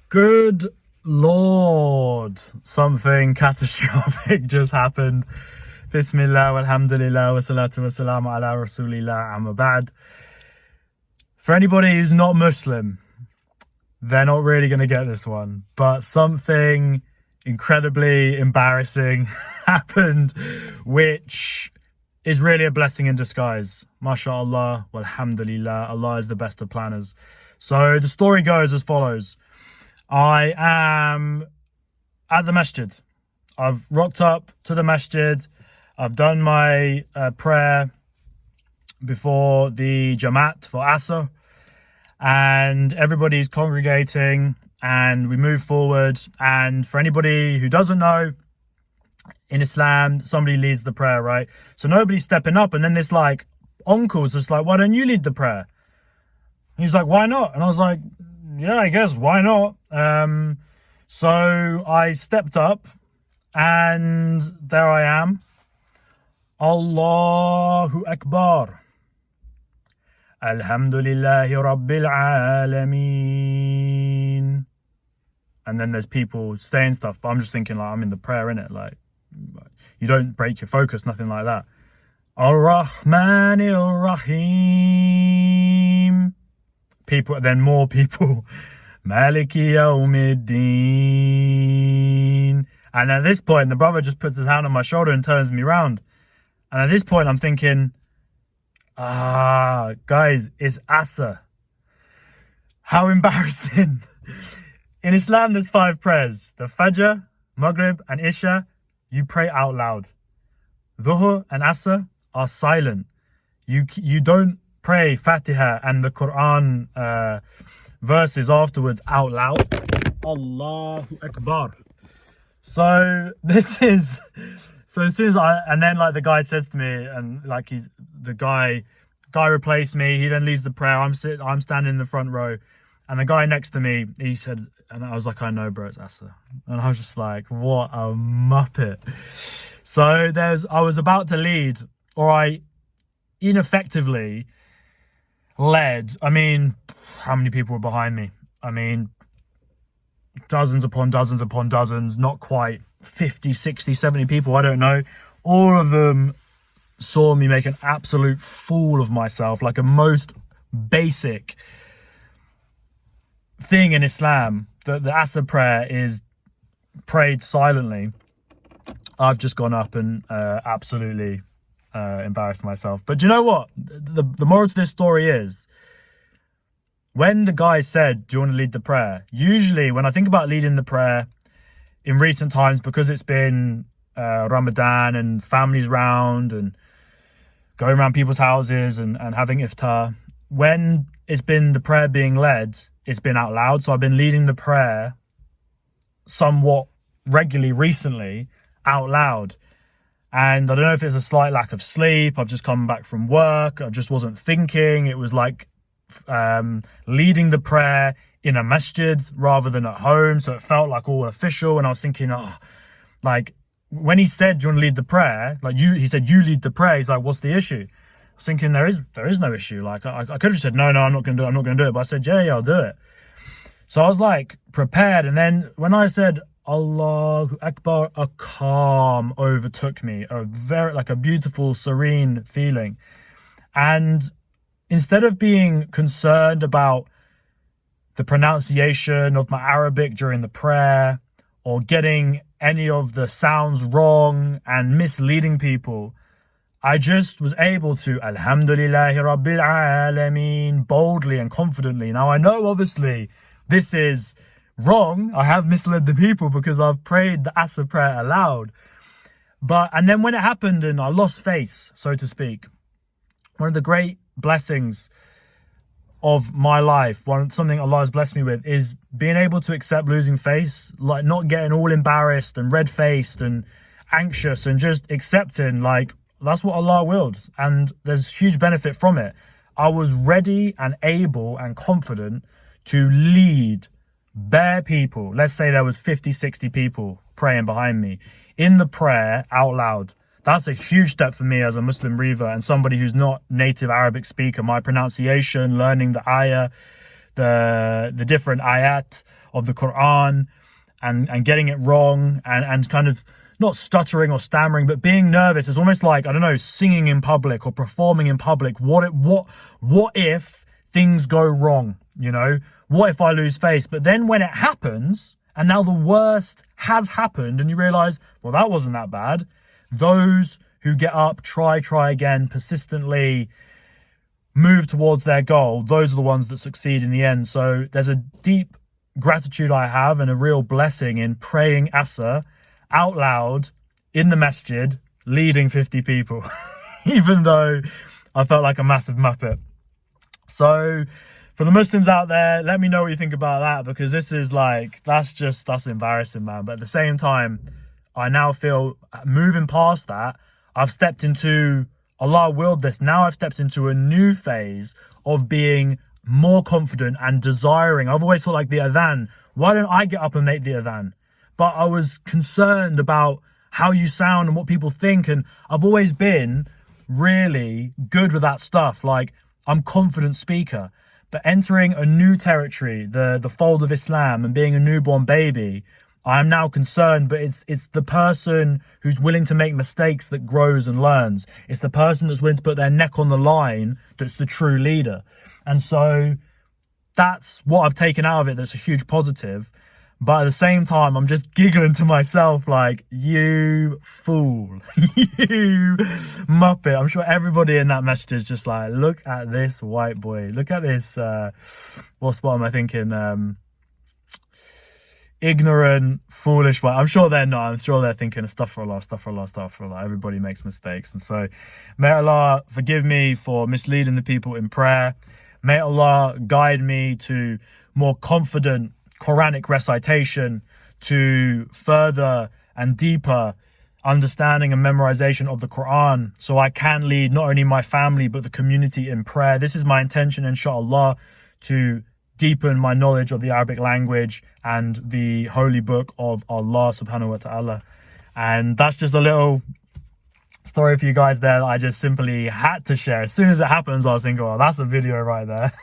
Good Lord, something catastrophic just happened. Bismillah, walhamdulillah, wa salatu wa salam ala rasulillah, amma ba'd. For anybody who's not Muslim, they're not really going to get this one. But something incredibly embarrassing happened, which is really a blessing in disguise. MashaAllah, walhamdulillah, Allah is the best of planners. So the story goes as follows. I am at the masjid. I've rocked up to the masjid. I've done my prayer before the Jamaat for Asr. And everybody's congregating and we move forward. And for anybody who doesn't know, in Islam, somebody leads the prayer, right? So nobody's stepping up. And then this uncle's just like, why don't you lead the prayer? And he's like, why not? And I was like, yeah, I guess, why not? So I stepped up and there I am. Allahu Akbar. Alhamdulillahi Rabbil Alameen. And then there's people saying stuff, but I'm just thinking I'm in the prayer, innit? You don't break your focus, nothing like that. Ar-Rahmanir Rahim. People, then more people. Maliki Yawmiddin. And at this point, the brother just puts his hand on my shoulder and turns me around. And at this point, I'm thinking, guys, it's Asr. How embarrassing. In Islam, there's 5 prayers. The Fajr, Maghrib, and Isha, you pray out loud. Dhuhr and Asr are silent. You don't pray Fatiha and the Quran verses afterwards out loud. Allahu Akbar. So this is, so as soon as and then the guy says to me, and the guy replaced me. He then leads the prayer. I'm standing in the front row, and the guy next to me, he said, and I was like, I know, bro, it's Asr. And I was just like, what a muppet. So I was about to lead, or I ineffectively led. I mean, how many people were behind me? I mean, dozens upon dozens upon dozens, not quite 50, 60, 70 people, I don't know. All of them saw me make an absolute fool of myself, like a most basic thing in Islam. The Asr prayer is prayed silently. I've just gone up and absolutely embarrassed myself. But do you know what? The moral to this story is, when the guy said, do you want to lead the prayer? Usually when I think about leading the prayer in recent times, because it's been Ramadan and families round and going around people's houses and having iftar, when it's been the prayer being led, it's been out loud. So I've been leading the prayer somewhat regularly recently out loud. And I don't know if it's a slight lack of sleep. I've just come back from work. I just wasn't thinking. It was like leading the prayer in a masjid rather than at home. So it felt like all official. And I was thinking, when he said, do you want to lead the prayer? He said, you lead the prayer. He's like, what's the issue? I was thinking, there is no issue. I could have just said, no, I'm not going to do it. I'm not going to do it. But I said, yeah, I'll do it. So I was prepared. And then when I said, Allahu Akbar, a calm overtook me, a beautiful, serene feeling. And instead of being concerned about the pronunciation of my Arabic during the prayer or getting any of the sounds wrong and misleading people, I just was able to Alhamdulillahi Rabbil Alameen boldly and confidently. Now I know obviously this is wrong. I have misled the people because I've prayed the Asr prayer aloud. And then when it happened and I lost face, so to speak, one of the great blessings of my life, something Allah has blessed me with, is being able to accept losing face, not getting all embarrassed and red-faced and anxious, and just accepting that's what Allah willed, and there's huge benefit from it. I was ready and able and confident to lead bare people. Let's say there was 50, 60 people praying behind me in the prayer out loud. That's a huge step for me as a Muslim Revert and somebody who's not native Arabic speaker. My pronunciation, learning the ayah, the different ayat of the Quran and getting it wrong and kind of not stuttering or stammering, but being nervous. It's almost like, I don't know, singing in public or performing in public. What if things go wrong, you know? What if I lose face? But then when it happens, and now the worst has happened, and you realize, well, that wasn't that bad. Those who get up, try again, persistently move towards their goal, those are the ones that succeed in the end. So there's a deep gratitude I have and a real blessing in praying Asr out loud in the masjid, leading 50 people, even though I felt like a massive muppet. So for the Muslims out there, let me know what you think about that, because this is like, that's embarrassing, man. But at the same time, I now feel moving past that, I've stepped into, Allah willed this, now I've stepped into a new phase of being more confident and desiring. I've always thought like the adhan, why don't I get up and make the adhan? But I was concerned about how you sound and what people think. And I've always been really good with that stuff. Like, I'm a confident speaker. But entering a new territory, the fold of Islam, and being a newborn baby, I am now concerned. But it's the person who's willing to make mistakes that grows and learns. It's the person that's willing to put their neck on the line that's the true leader. And so that's what I've taken out of it. That's a huge positive. But at the same time, I'm just giggling to myself like, you fool, you muppet. I'm sure everybody in that message is just like, look at this white boy. Look at this, what am I thinking? Ignorant, foolish boy. I'm sure they're not. I'm sure they're thinking, astaghfirullah. Everybody makes mistakes. And so may Allah forgive me for misleading the people in prayer. May Allah guide me to more confident Quranic recitation, to further and deeper understanding and memorization of the Quran, so I can lead not only my family but the community in prayer. This is my intention, inshallah, to deepen my knowledge of the Arabic language and the holy book of Allah subhanahu wa ta'ala. And that's just a little story for you guys there that I just simply had to share. As soon as it happens, I was thinking, oh, that's a video right there.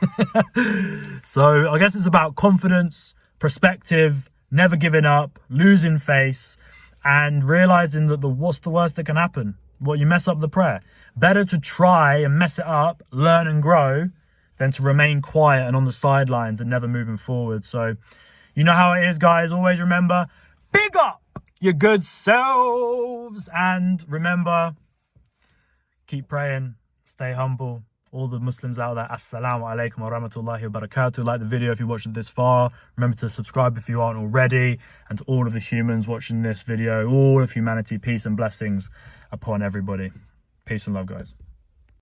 So I guess it's about confidence, perspective, never giving up, losing face, and realizing that what's the worst that can happen? Well, you mess up the prayer. Better to try and mess it up, learn and grow, than to remain quiet and on the sidelines and never moving forward. So you know how it is, guys. Always remember, big up your good selves. And remember, keep praying, stay humble. All the Muslims out there, assalamu alaikum wa rahmatullahi wa barakatuh. Like the video if you watched it this far. Remember to subscribe if you aren't already. And to all of the humans watching this video, all of humanity, peace and blessings upon everybody. Peace and love, guys.